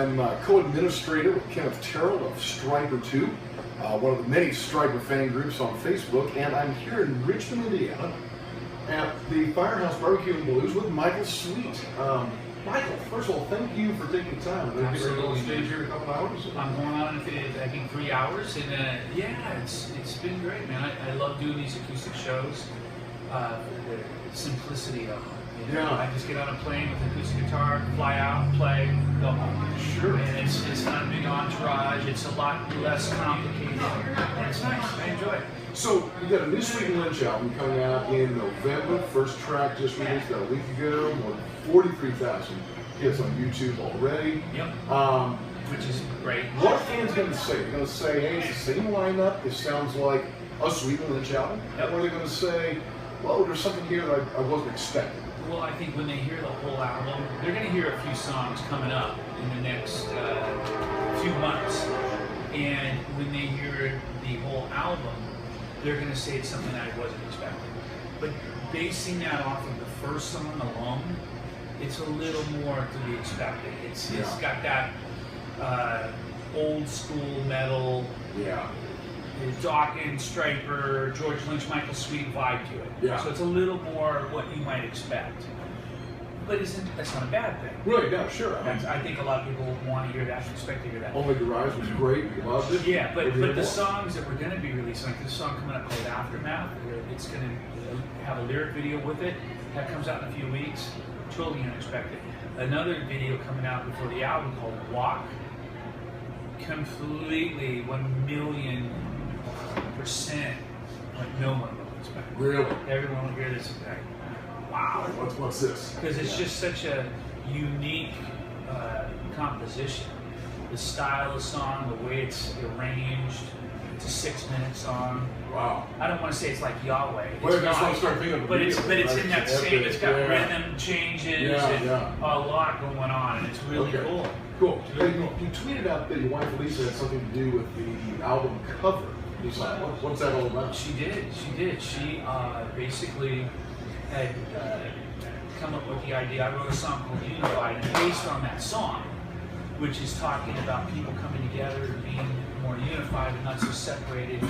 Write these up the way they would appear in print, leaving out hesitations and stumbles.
I'm co-administrator with Kenneth Terrell of Striper 2, one of the many Striper fan groups on Facebook, and I'm here in Richmond, Indiana, at the Firehouse Barbecue and Blues with Michael Sweet. Michael, first of all, thank you for taking time. We're going to go on stage here in a couple hours. I'm going on, I think, 3 hours, and yeah, it's been great, man. I love doing these acoustic shows. The simplicity of them. You know? Yeah. I just get on a plane with an acoustic guitar, fly out, play, go home. Sure. And it's not a big entourage. It's a lot less complicated. And it's nice. I enjoy it. So, you got a new Sweet and Lynch album coming out in November. First track just released a week ago. More than 43,000 hits on YouTube already. Yep. Which is great. What are fans going to say? They're going to say, hey, it's the same lineup. It sounds like a Sweet and Lynch album. Yep. Or are they going to say, well, there's something here that I wasn't expecting? Well, I think when they hear the whole album, they're going to hear a few songs coming up in the next few months. And when they hear the whole album, they're going to say it's something I wasn't expecting. But basing that off of the first song alone, it's a little more to be expected. It's got that old school metal, Dawkins, Striper, George Lynch, Michael Sweet vibe to it. Yeah. So it's a little more what you might expect. But that's not a bad thing. Right, no, sure. I think a lot of people want to hear that, expect to hear that. Only the Rise was great. We loved it. Yeah, but the songs that we're going to be releasing, like this song coming up called Aftermath, it's going to have a lyric video with it. That comes out in a few weeks. Totally unexpected. Another video coming out before the album called Walk. Completely 1,000,000% like no one will expect. Really? Everyone will hear this and be like, wow. What's this? Because it's just such a unique composition. The style of the song, the way it's arranged. It's a 6-minute song. Wow. I don't want to say it's like Yahweh. Well, that's what I started thinking of. But it's in that same. It's got rhythm changes and a lot going on, and it's really cool. Cool. Hey, you tweeted out that your wife Lisa had something to do with the album cover design. What's that all about? She did. She basically had come up with the idea. I wrote a song called Unified, and based on that song, which is talking about people coming together and being more unified and not so separated. I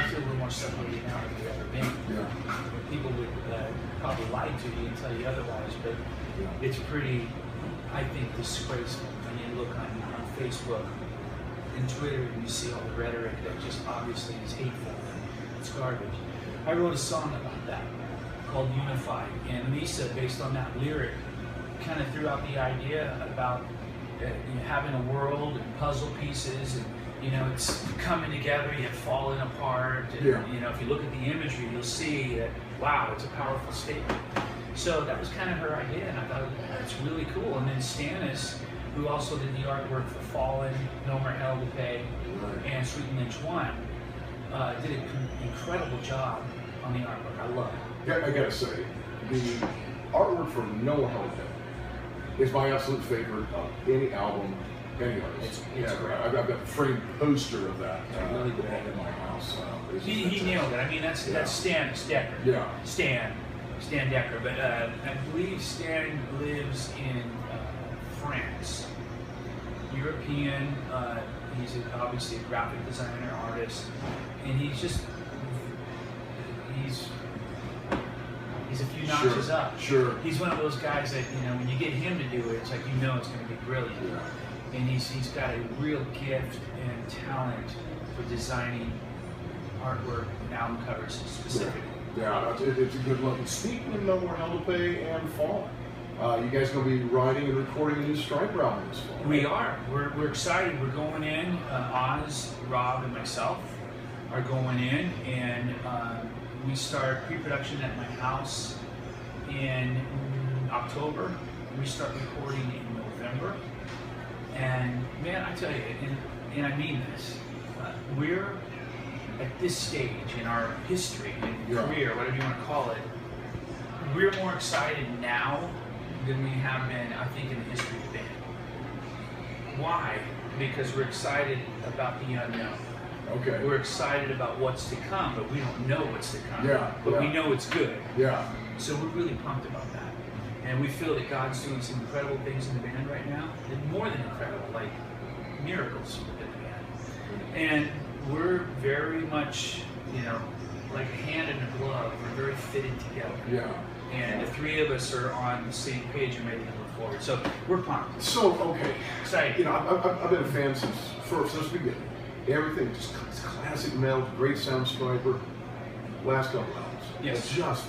feel a little more separated now than we've ever been. Yeah. People would probably lie to you and tell you otherwise, but it's pretty, I think, disgraceful when you look on Facebook and Twitter and you see all the rhetoric that just obviously is hateful and it's garbage. I wrote a song about that called Unified, and Lisa, based on that lyric, kind of threw out the idea about having a world and puzzle pieces, and it's coming together yet falling apart. And, if you look at the imagery, you'll see that wow, it's a powerful statement. So that was kind of her idea, and I thought that's really cool. And then Stannis, who also did the artwork for Fallen, No More Hell to Pay, and Sweet and Lynch 1, did an incredible job on the artwork. I love it. Yeah, I gotta say, the artwork for No More Hell to Pay is my absolute favorite of any album, any artist. It's great. I've got the framed poster of that really good in my house. He nailed it. I mean, that's Stan Decker. Yeah. Stan Decker. But I believe Stan lives in France. European. He's obviously a graphic designer, artist, and he's a few notches up. Sure. He's one of those guys that, when you get him to do it, it's like it's going to be brilliant. Yeah. And he's got a real gift and talent for designing artwork and album covers specifically. Yeah, it's a good look. And speaking of No More Hell to Pay and Fallen, you guys going to be writing and recording a new Striper album this fall? We are. We're excited. We're going in. Oz, Rob, and myself are going in, and we start pre-production at my house in October. We start recording in November. And man, I tell you, and I mean this, we're at this stage in our history and career, whatever you want to call it, we're more excited now than we have been, I think, in the history of the band. Why? Because we're excited about the unknown. Okay. We're excited about what's to come, but we don't know what's to come. Yeah. But we know it's good. Yeah. So we're really pumped about that. And we feel that God's doing some incredible things in the band right now, and more than incredible, like miracles within the band. And we're very much, like a hand in a glove. We're very fitted together. Yeah. And the three of us are on the same page and ready to move forward. So we're pumped. So, okay. Excited. I've been a fan since the beginning. Everything, just classic metal, great sound, Stryper. Last couple albums. Yes. It's just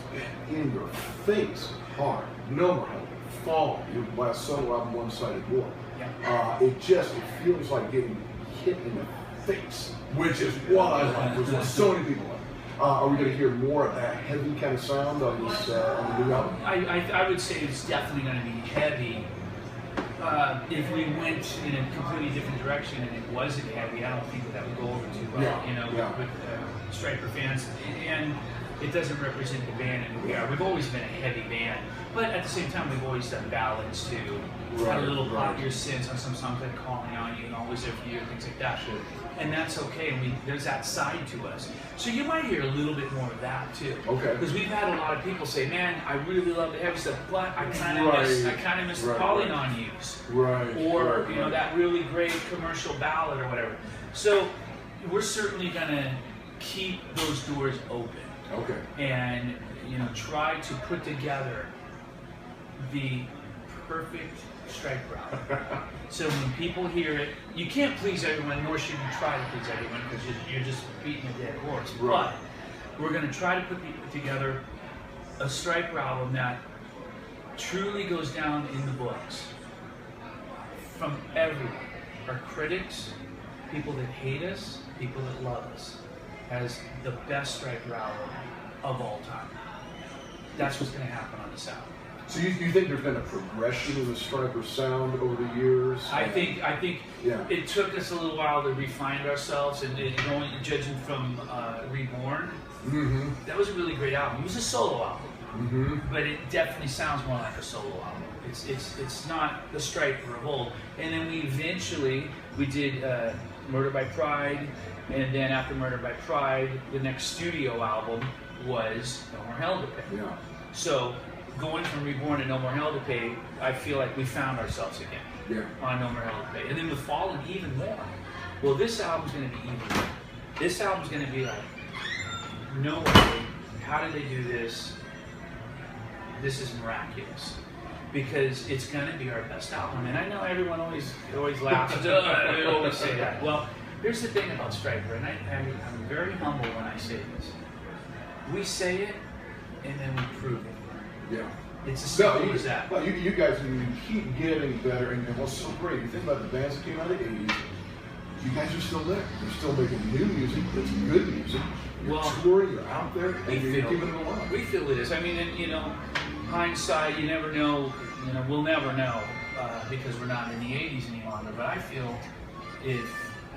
in your face, hard. No More Help, Fallen, your last solo album, One Sided War. Yeah. It feels like getting hit in the face, which is what I like, which is so many people like. Are we going to hear more of that heavy kind of sound on this on the new album? I would say it's definitely going to be heavy. If we went in a completely different direction and it wasn't heavy, I don't think that would go over too well, with Stryper fans. And it doesn't represent the band and who we are. We've always been a heavy band, but at the same time, we've always done ballads too. Had a little Pop Your Sins on some songs like Calling On You and Always There For You, things like that. Sure. And that's okay. There's that side to us. So you might hear a little bit more of that too. Okay. Because we've had a lot of people say, "Man, I really love the heavy stuff, but I kind of miss the Calling On Yous." Right. Or that really great commercial ballad or whatever. So we're certainly gonna keep those doors open. Okay. And try to put together the perfect Stryper album. So when people hear it, you can't please everyone, nor should you try to please everyone, because you're just beating a dead horse. Right. But we're going to try to put together a Stryper album that truly goes down in the books from everyone, our critics, people that hate us, people that love us, as the best Stryper album of all time. That's what's going to happen on this album. So you think there's been a progression in the Stryper sound over the years? I think it took us a little while to refine ourselves, and judging from Reborn, that was a really great album. It was a solo album, but it definitely sounds more like a solo album. It's not the Stryper of old. And then we did Murder by Pride, and then after Murder by Pride, the next studio album was No More Hell to Pay. Yeah. So going from Reborn to No More Hell to Pay, I feel like we found ourselves again on No More Hell to Pay. And then with Fallen, even more. Well, this album's going to be even more. This album's going to be like, no way, how did they do this? This is miraculous. Because it's going to be our best album. And I know everyone always laughs. They always say that. Well, here's the thing about Stryper, and I'm very humble when I say this. We say it, and then we prove it. Yeah. It's as simple as that. Well, you guys, you keep getting better, and what's so great, you think about the bands that came out of the 80s, you guys are still there. You're still making new music, it's good music. You're touring, you're out there, and you're keeping it alive. We feel it is. I mean, hindsight, you never know, we'll never know, because we're not in the 80s any longer, but I feel if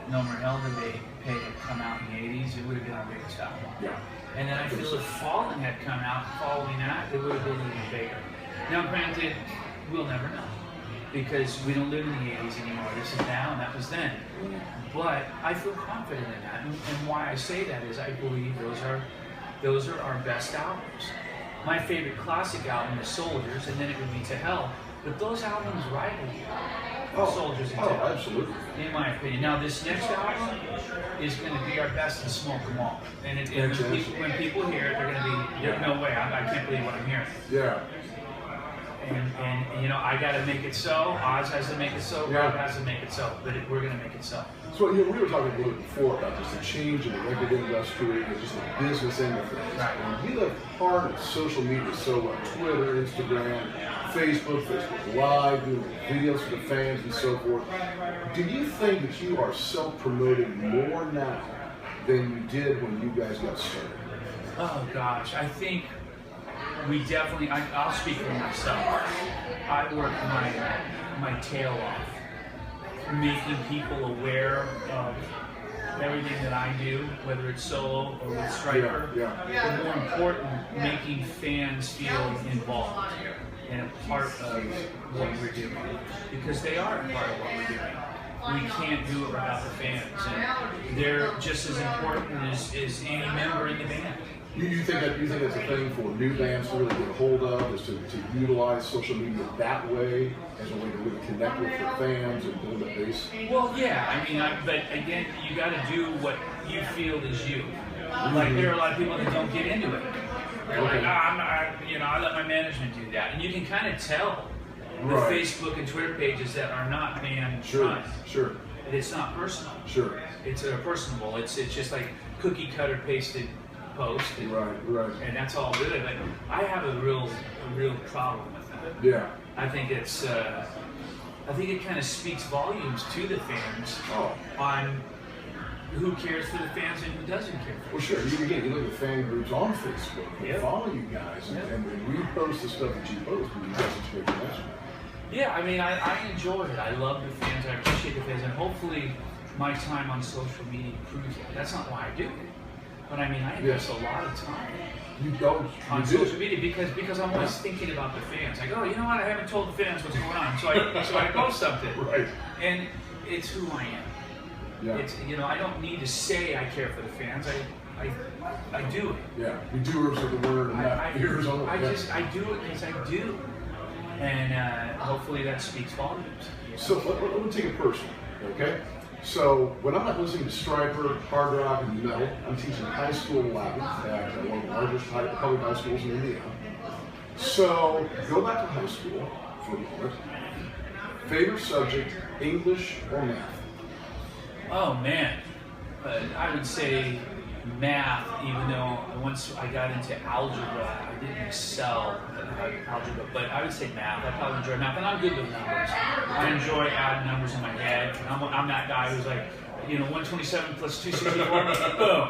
No More Hell to Pay had come out in the 80s, it would have been our biggest album. Yeah. And then I feel if Fallen had come out following that, it would have been even bigger. Now, granted, we'll never know, because we don't live in the 80s anymore. This is now, and that was then. But I feel confident in that, and why I say that is I believe those are our best albums. My favorite classic album is Soldiers, and then it would be To Hell. But those albums rival Soldiers and To Hell, absolutely, in my opinion. Now, this next album is going to be our best and smoke them all. And when people hear it, they're going to be, no way, I can't believe what I'm hearing. Yeah. And I got to make it so. Oz has to make it so. Rob has to make it so. But we're going to make it so. So we were talking a little bit before about just the change in the record industry and just the business end of things. Right. And you live hard on social media so well. Twitter, Instagram, Facebook Live, doing videos for the fans and so forth. Do you think that you are self-promoting more now than you did when you guys got started? Oh gosh, I think we definitely, I'll speak for myself. I work my tail off, making people aware of everything that I do, whether it's solo or with Stryper. But more important, making fans feel involved and a part of what we're doing, because they are a part of what we're doing. we can't do it without the fans. And they're just as important as any member in the band. You think that's a thing for new bands to really get a hold of, is to utilize social media that way as a way to really connect with their fans and build a base? Well, yeah, I mean, but again, you got to do what you feel is you. Like, there are a lot of people that don't get into it. They're like, I'm not, I let my management do that. And you can kind of tell the Facebook and Twitter pages that are not band run. Sure. It's not personal. Sure. It's personable. It's just like cookie cutter pasted post. And, right. And that's all good. But I have a real problem with that. Yeah. I think it's. I think it kind of speaks volumes to the fans on who cares for the fans and who doesn't care for them. Well, sure. You look at fan groups on Facebook that follow you guys and repost the stuff that you post, and you guys are great connection. Yeah, I mean, I enjoy it. I love the fans. I appreciate the fans, and hopefully, my time on social media proves that. That's not why I do it, but I mean, I invest a lot of time on social media because I'm always thinking about the fans. I go, you know what? I haven't told the fans what's going on, so I post something. Right. And it's who I am. Yeah. It's I don't need to say I care for the fans. I do it. Yeah. You doers of the word and not hearers only. I do it because I do. And hopefully that speaks volumes. So let me take it personal, okay? So when I'm not listening to Stryper, hard rock, and metal, I'm teaching high school Latin at one of the largest public high schools in Indiana. So go back to high school for a moment. Favorite subject, English or math? Oh man, I would say math, even though once I got into algebra, I didn't excel at algebra, but I would say math. I probably enjoy math, and I'm good with numbers. I enjoy adding numbers in my head. I'm that guy who's like, 127 plus 264, boom.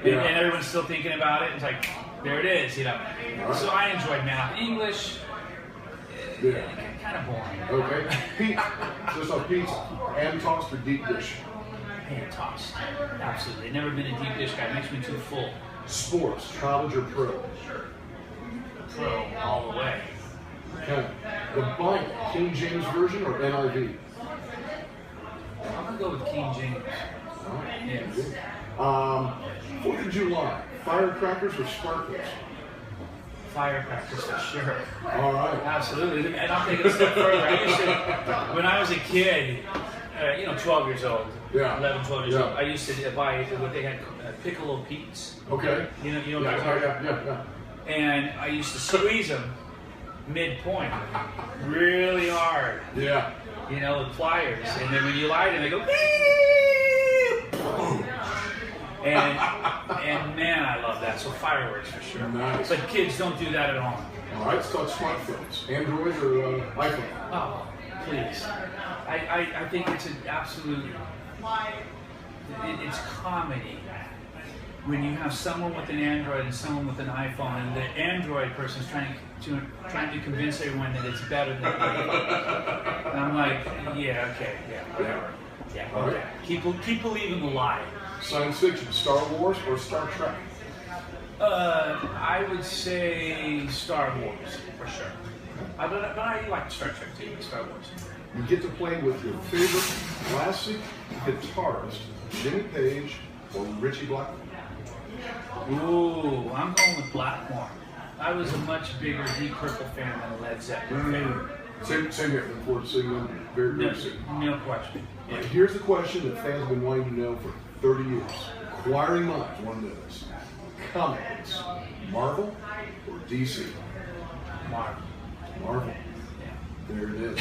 And everyone's still thinking about it. It's like, there it is, So I enjoy math. English, kind of boring. Okay. Pizza, hand tossed or deep dish? Hand tossed. Absolutely. Never been a deep dish guy. Makes me too full. Sports, college or pro? Pro all the way. Okay. The Bible, King James Version or NIV? I'm gonna go with King James. Yes. 4th of July, firecrackers or sparklers? Firecrackers for sure. All right. Absolutely. And I'll take it a step further. When I was a kid, 12 years old, 11, 12 years old, I used to buy what they had, Piccolo Pete's. Okay. You know what I'm talking about? Yeah. And I used to squeeze them midpoint really hard. Yeah. With pliers. And then when you light them, they go, and man, I love that. So fireworks for sure. Nice. But kids don't do that at all. All right, let's talk smartphones. Android or iPhone? Oh, please. I think it's an absolute, it's comedy when you have someone with an Android and someone with an iPhone, and the Android person is trying to convince everyone that it's better than the iPhone. And I'm like, whatever. Yeah, all right. Keep believing the lie. Science fiction, Star Wars or Star Trek? I would say Star Wars for sure. But I like Star Trek too. Star Wars. You get to play with your favorite classic guitarist, Jimmy Page or Richie Blackmore? Ooh, I'm going with Blackmore. I was a much bigger Deep Purple fan than a Led Zeppelin fan. Same here. Look forward to seeing them very soon. No question. Yeah. Here's the question that fans have been wanting to know for 30 years. Inquiring minds want to know this. Comic books, Marvel or DC? Marvel. There it is.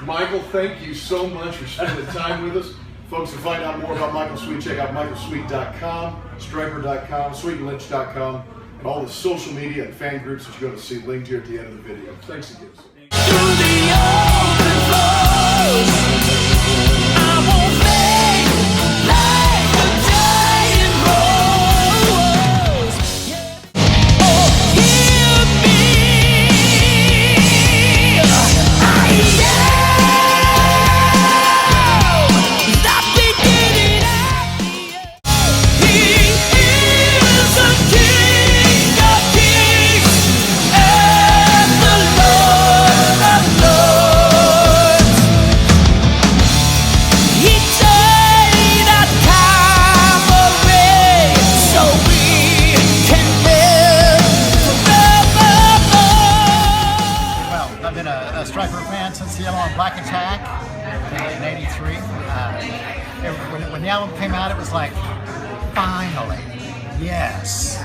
Michael, thank you so much for spending time with us. Folks, to find out more about Michael Sweet, check out michaelsweet.com, stryper.com, sweetandlynch.com, and all the social media and fan groups that you're going to see linked here at the end of the video. Thanks again. King of kings and the Lord when the album came out, it was like, finally, yes.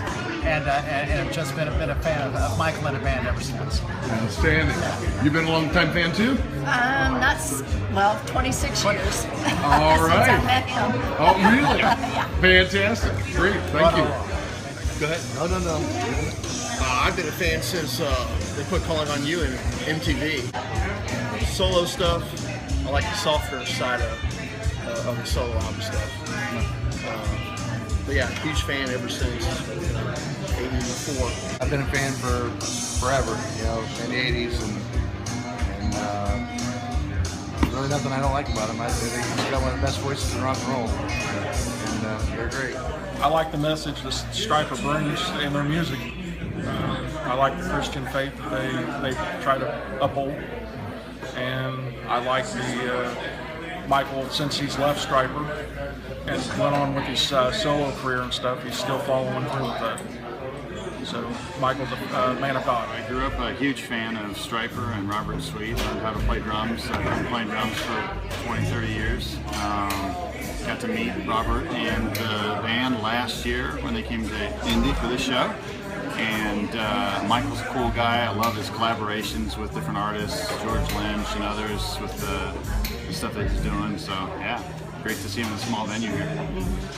And I've just been a fan of Michael and the band ever since. Outstanding. You've been a long time fan too? Not, well, 26 years. All Since right. I met him. Oh, really? Yeah. Fantastic. Great. Thank you. Go ahead. No. I've been a fan since they put Calling on You in MTV. Solo stuff, I like the softer side of the solo album stuff. But yeah, huge fan ever since '84. I've been a fan for forever, you know, in the '80s, and really nothing I don't like about them. I think they've got one of the best voices in rock and roll, and they're great. I like the message that Stryper brings in their music. I like the Christian faith that they try to uphold, and I like the Michael, since he's left Stryper and went on with his solo career and stuff, he's still following through with that. So Michael's a man of God. I grew up a huge fan of Stryper and Robert Sweet. Learned how to play drums. I've been playing drums for 20, 30 years. Got to meet Robert and the band last year when they came to Indy for this show. And Michael's a cool guy. I love his collaborations with different artists, George Lynch and others, with the stuff that he's doing. So yeah, great to see him in a small venue here.